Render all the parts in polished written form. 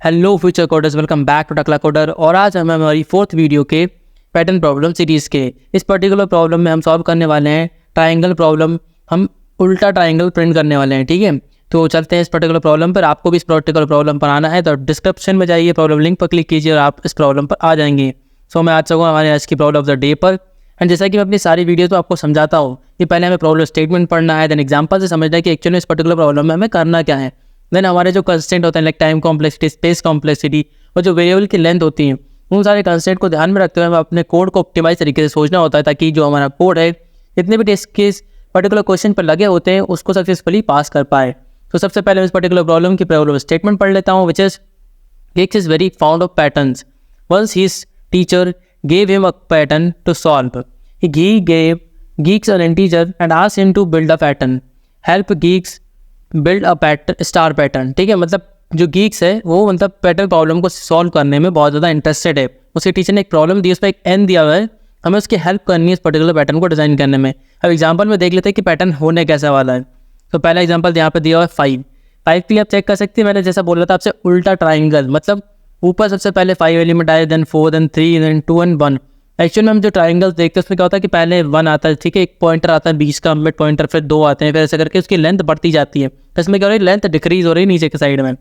Hello future coders, welcome back to Takla coder. और आज हम हमारी फोर्थ वीडियो के पैटर्न प्रॉब्लम सीरीज़ के इस पर्टिकुलर प्रॉब्लम में हम सॉल्व करने वाले हैं ट्रायंगल प्रॉब्लम। हम उल्टा ट्रायंगल प्रिंट करने वाले हैं, ठीक है। तो चलते हैं इस पर्टिकुलर प्रॉब्लम पर। आपको भी इस पर्टिकुलर प्रॉब्लम पर आना है तो डिस्क्रिप्शन में जाइए, प्रॉब्लम लिंक पर क्लिक कीजिए और आप इस प्रॉब्लम पर आ जाएंगे। सो मैं आ चुका हमारे आज की प्रॉब्लम ऑफ द डे पर। एंड जैसा कि मैं अपनी सारी वीडियोस में आपको समझाता हूँ कि पहले हमें प्रॉब्लम स्टेटमेंट पढ़ना है, देन एग्जाम्पल से समझना है कि एक्चुअली इस पर्टिकुलर प्रॉब्लम में हमें करना क्या है। देन हमारे जो कंस्टेंट होते हैं like time complexity, space complexity और जो वेरिएबल की लेंथ होती है, उन सारे कंस्टेंट को ध्यान में रखते हुए हमें अपने कोड को ऑप्टिमाइज तरीके से सोचना होता है ताकि जो हमारा कोड है जितने भी टेस्ट केस पर्टिकुलर क्वेश्चन पर लगे होते हैं उसको सक्सेसफुली पास कर पाए। तो सबसे पहले मैं इस पर्टिकुलर प्रॉब्लम की प्रॉब्लम स्टेटमेंट पढ़ लेता हूँ, which is Geeks is very fond of patterns. Once his teacher gave him a pattern to solve. He gave Geeks an integer and asked him to build a pattern. Help Geeks build a pattern, star pattern. ठीक है, मतलब जो Geeks है वो मतलब pattern problem को solve करने में बहुत ज़्यादा इंटरेस्टेड है। उसके टीचर ने एक प्रॉब्लम दी, उस पर एक n दिया हुआ है, हमें उसकी हेल्प करनी है इस पर्टिकुलर पैटर्न को डिज़ाइन करने में। अब एग्जाम्पल में देख लेते हैं कि पैटर्न होने कैसा वाला है। तो पहला एग्जाम्पल यहाँ पे दिया हुआ है 5 के लिए आप चेक कर सकते हैं। मैंने जैसा बोला था आपसे, उल्टा ट्राइंगल, मतलब ऊपर सबसे पहले 5 एलिमेंट आए, then 4, then 3, then 2 and 1। Actually में हम जो ट्राइंगल देखते हैं उसमें क्या होता है कि पहले 1 आता है, ठीक है, एक पॉइंटर आता है 20 का मिड पॉइंटर, फिर 2 आते हैं, फिर ऐसे करके उसकी लेंथ बढ़ती जाती है। तो इसमें क्या हो रही है, लेंथ डिक्रीज हो रही है नीचे के साइड में,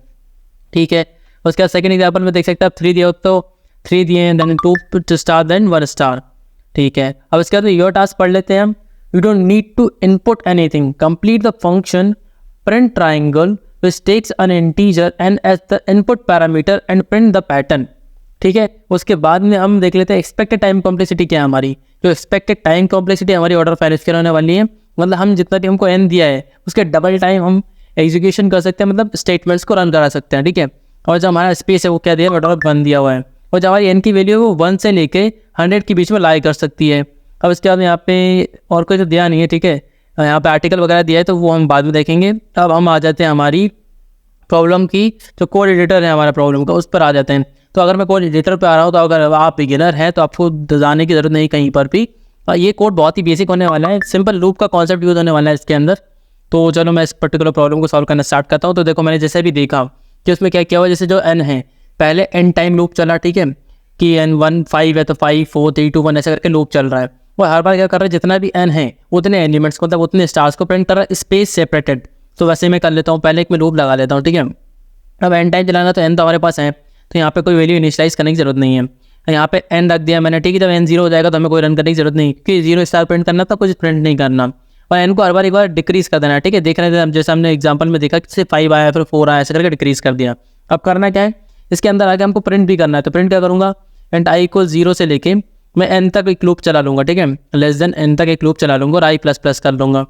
ठीक है। उसके बाद सेकंड एग्जाम्पल में देख सकते हैं आप 3 दिए तो 3 दिए हैं, देन 2 स्टार, देन 1 स्टार, ठीक है। अब इसके बाद योर टास्क पढ़ लेते हैं हम। You don't need to input anything, complete the function print triangle which takes an integer n as the input parameter and print the pattern, ठीक है। उसके बाद में हम देख लेते हैं एक्सपेक्टेड टाइम कॉम्प्लेक्सिटी क्या है हमारी। जो एक्सपेक्टेड टाइम कॉम्प्लेक्सिटी हमारी ऑर्डर ऑफ एन होने वाली है, मतलब हम जितना भी हमको n दिया है उसके डबल टाइम हम एग्जीक्यूशन कर सकते हैं, मतलब स्टेटमेंट्स को रन करा सकते हैं, ठीक है। और जो हमारा स्पेस है वो क्या दिया है, ऑर्डर ऑफ 1 दिया हुआ है। और जो हमारी n की वैल्यू है वो 1 से लेके 100 के बीच में लाई कर सकती है। अब इसके बाद यहाँ पे और कोई तो दिया नहीं है, ठीक है। यहाँ पे आर्टिकल वगैरह दिया है तो वो हम बाद में देखेंगे। अब हम आ जाते हैं हमारी प्रॉब्लम की जो कोड एडिटर है हमारा प्रॉब्लम का, उस पर आ जाते हैं। तो अगर मैं कोड एडिटर पे आ रहा हूँ तो अगर आप बिगिनर हैं तो आपको जाने की ज़रूरत नहीं कहीं पर भी। ये कोड बहुत ही बेसिक होने वाला है, सिंपल लूप का कॉन्सेप्ट यूज़ होने वाला है इसके अंदर। तो चलो मैं इस पर्टिकुलर प्रॉब्लम को सॉल्व करना स्टार्ट करता हूँ। तो देखो मैंने जैसे भी देखा कि उसमें क्या किया हुआ, जैसे जो n है पहले n टाइम लूप चला, ठीक है, कि n1 5 है तो 5 4 3 2 1 ऐसे करके लूप चल रहा है। वो हर बार क्या कर रहा है, जितना भी n है उतने एलिमेंट्स को, मतलब उतने स्टार्स को प्रिंट कर रहा है, स्पेस सेपरेटेड। तो वैसे मैं कर लेता हूँ, पहले एक मैं लूप लगा लेता हूँ, ठीक है। अब n टाइम चलाना तो n तो हमारे पास है, तो यहाँ पे कोई वैल्यू इनिशियलाइज करने की जरूरत नहीं है। यहाँ पे n रख दिया मैंने, ठीक है। जब n 0 हो जाएगा तो हमें कोई रन करने की जरूरत नहीं, क्योंकि 0 स्टार प्रिंट करना था, कुछ प्रिंट नहीं करना। और n को हर बार एक बार डिक्रीज कर देना, ठीक है। देख रहे थे जैसे हमने एग्जाम्पल में देखा कि 5 आया फिर 4 आया, ऐसे करके डिक्रीज कर दिया। अब करना क्या है, इसके अंदर आगे हमको प्रिंट भी करना है। तो प्रिंट क्या करूँगा, एंड i को 0 से लेके मैं n तक एक लूप चला लूँगा, ठीक है, लेस देन n तक एक लूप चला लूँगा और i प्लस प्लस कर लूँगा।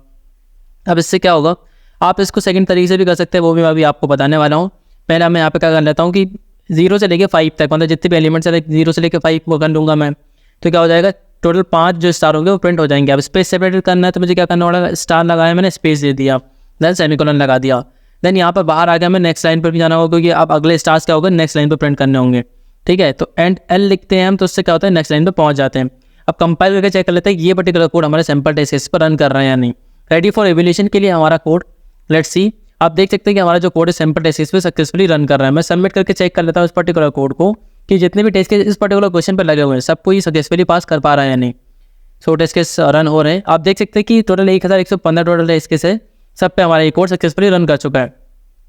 अब इससे क्या होगा, आप इसको सेकंड तरीके से भी कर सकते हैं, वो भी मैं अभी आपको बताने वाला हूँ। पहला मैं यहाँ पे क्या कर लेता हूँ कि 0 से लेके 5 तक, मतलब जितने भी एलिमेंट्स है 0 से लेके 5 को कर लूँगा मैं। तो क्या हो जाएगा, टोटल 5 जो स्टार होंगे वो प्रिंट हो जाएंगे। अब स्पेस सेपरेट करना है तो मुझे क्या करना होगा, स्टार लगाया मैंने, स्पेस दे दिया, देन सेमीकोलन लगा दिया। देन यहाँ पर बाहर आ गया, मैं नेक्स्ट लाइन पर भी जाना होगा क्योंकि अब अगले स्टार्स क्या होगा, नेक्स्ट लाइन पर प्रिंट करने होंगे, ठीक है। तो एंड एल लिखते हैं हम, तो उससे क्या होता है, नेक्स्ट लाइन पर पहुँच जाते हैं। अब कंपाइल करके चेक कर लेते हैं ये पर्टिकुलर कोड हमारे सैम्पल टेस्ट केस पर रन कर रहे हैं या नहीं। रेडी फॉर एवेल्यूएशन के लिए हमारा कोड, लेट्स सी। आप देख सकते हैं कि हमारा जो कोड है सैम्पल टेस्ट केस पे सक्सेसफुली रन कर रहा है। मैं सबमिट करके चेक कर लेता हूँ इस पर्टिकुलर कोड को कि जितने भी टेस्ट केस इस पर्टिकुलर क्वेश्चन पर लगे हुए हैं सब कोई सक्सेसफुली पास कर पा रहा है या नहीं। सो टेस्ट केस रन हो रहे हैं। आप देख सकते हैं कि टोटल 1115 टोटल टेस्ट केस है, सब पे हमारा ये कोड सक्सेसफुली रन कर चुका है।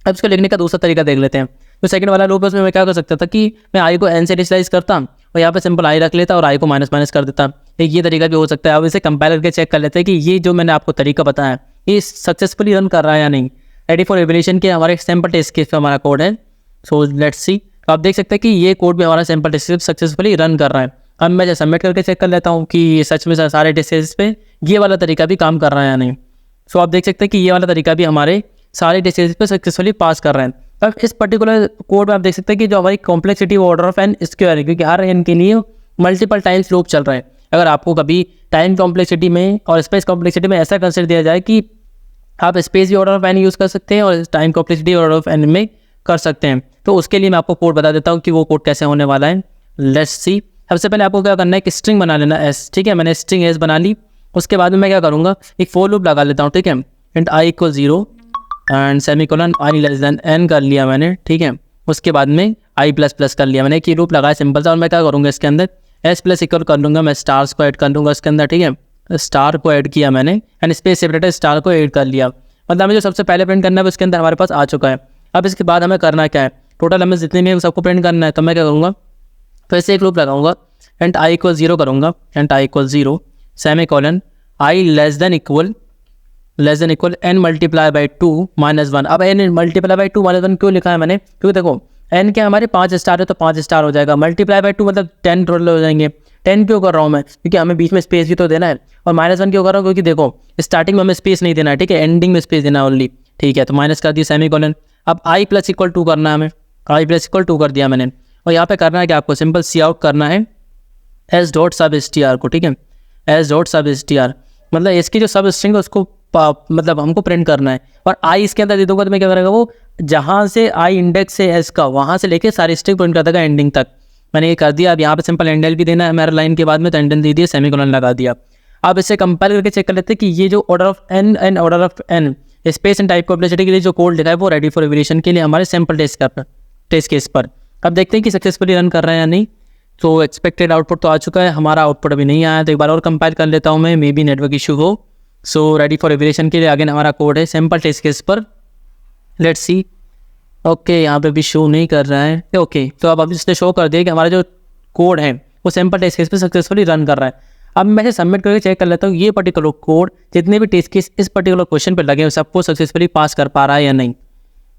अब इसको लिखने का दूसरा तरीका देख लेते हैं। तो सेकंड वाला लूप उसमें मैं क्या कर सकता था कि मैं आई को एन से इनिशियलाइज करता और यहाँ पे सिंपल आई रख लेता और आई को माइनस माइनस कर देता। एक ये तरीका भी हो सकता है। अब इसे कंपाइल करके चेक कर लेते हैं कि ये जो मैंने आपको तरीका बताया ये सक्सेसफुली रन कर रहा है या नहीं। रेडी फॉर एवेल्यूएशन के हमारे सैम्पल टेस्ट केस पे हमारा कोड है। So let's see. तो आप देख सकते हैं कि ये कोड भी हमारा sample test case successfully run कर रहा है। अब मैं सबमिट करके चेक कर लेता हूँ कि सच में सारे टेस्ट केस पे ये वाला तरीका भी काम कर रहा है या नहीं। सो आप देख सकते हैं कि ये वाला तरीका भी हमारे सारे टेस्ट केस पे सक्सेसफुली पास कर रहे हैं। अब इस पर्टिकुलर कोड में आप देख सकते हैं कि जो हमारी कॉम्प्लेक्सिटी वो ऑर्डर ऑफ एन स्क्वायर है, क्योंकि हर एन के लिए मल्टीपल टाइम्स लूप चल रहा है। अगर आपको कभी टाइम कॉम्प्लेक्सिटी में और स्पेस कॉम्प्लेक्सिटी में ऐसा कंसिडर दिया जाए कि आप स्पेस भी ऑर्डर ऑफ एन यूज़ कर सकते हैं और time complexity order of N में कर सकते हैं, तो उसके लिए मैं आपको कोड बता देता हूँ कि वो कोड कैसे होने वाला है। Let's see. सबसे पहले आपको क्या करना है कि स्ट्रिंग बना लेना एस, ठीक है। मैंने स्ट्रिंग एस बना ली। उसके बाद में मैं क्या करूँगा, एक फोर लूप लगा लेता हूँ, ठीक है। And I equal 0 and semicolon I less than N कर लिया मैंने, ठीक है। उसके बाद में आई प्लस प्लस कर लिया मैंने, एक ही लूप लगाया सिंपल सा। और मैं क्या करूँगा इसके अंदर एस प्लस इक्वल कर लूँगा, मैं स्टार्स को ऐड कर लूँगा इसके अंदर, ठीक है। स्टार को ऐड किया मैंने एंड स्पेस सेपरेटर स्टार को ऐड कर लिया, मतलब हमें जो सबसे पहले प्रिंट करना है उसके अंदर हमारे पास आ चुका है। अब इसके बाद हमें करना क्या है, टोटल हमें जितने भी सबको प्रिंट करना है, तो मैं क्या करूँगा फिर से एक लूप लगाऊंगा एंड आई इक्वल 0 करूँगा, and I equal 0 semicolon I less than equal N multiply by 2 minus 1। अब एन मल्टीप्लाई बाई 2 माइनस 1 क्यों लिखा है मैंने, क्योंकि देखो एन के हमारे 5 स्टार है तो 5 स्टार हो जाएगा, मल्टीप्लाई बाई 2 मतलब 10 टोटल हो जाएंगे। 10 क्यों कर रहा हूँ मैं, क्योंकि हमें बीच में स्पेस भी तो देना है। और माइनस 1 क्यों कर रहा हूँ, क्योंकि देखो स्टार्टिंग में हमें स्पेस नहीं देना है, ठीक है, एंडिंग में स्पेस देना है ओनली, ठीक है। तो माइनस कर दिया सेमी कॉलन। अब आई प्लस इक्वल 2 करना है हमें, आई प्लस इक्वल 2 कर दिया मैंने। और यहाँ पे करना है कि आपको सिंपल सी आउट करना है एस डॉट सब एस टी आर को, ठीक है, एस डॉट सब एस टी आर, मतलब इसकी जो सब स्ट्रिंग है उसको मतलब हमको प्रिंट करना है। और आई इसके अंदर दे दूंगा तो मैं क्या करेगा, वो जहाँ से आई इंडेक्स है एस का वहाँ से लेके सारी स्ट्रिंग प्रिंट कर देगा एंडिंग तक। मैंने ये कर दिया। अब यहाँ पे सिंपल एंडल भी देना है हमारे लाइन के बाद में, तो एंडल दे दिया, सेमीकोलन लगा दिया। अब इसे कंपेयर करके चेक कर लेते हैं कि ये जो order of N and order of N space and type complexity के लिए जो कोड लिखा है वो रेडी फॉर एवेल्यूएशन के लिए हमारे सैम्पल टेस्ट केस पर। अब देखते हैं कि सक्सेसफुली रन कर रहे हैं या नहीं। तो एक्सपेक्टेड आउटपुट तो आ चुका है, हमारा आउटपुट अभी नहीं आया, तो एक बार और कंपाइल कर लेता हूँ मैं, मे बी नेटवर्क इशू हो। सो रेडी फॉर एवेल्यूएशन के लिए अगेन हमारा कोड है सैम्पल टेस्ट केस पर, लेट्स सी। ओके, यहाँ पे भी शो नहीं कर रहा है, ओके। तो अब इसने शो कर दिया कि हमारा जो कोड है वो सैम्पल टेस्ट केस पे सक्सेसफुली रन कर रहा है। अब मैं इसे सबमिट करके चेक कर लेता हूँ ये पर्टिकुलर कोड जितने भी टेस्ट केस इस पर्टिकुलर क्वेश्चन पे लगे हैं सबको सक्सेसफुली पास कर पा रहा है या नहीं।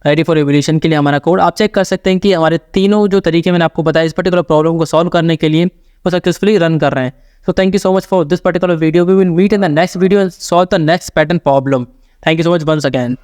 रेडी फॉर एवेल्यूएशन के लिए हमारा कोड आप चेक कर सकते हैं कि हमारे तीनों जो तरीके मैंने आपको बताया इस पर्टिकुलर प्रॉब्लम को सॉल्व करने के लिए वो सक्सेसफुली रन कर रहे हैं। So thank you so much for this particular video. We will meet in the next video and solve the next pattern problem. Thank you so much once again.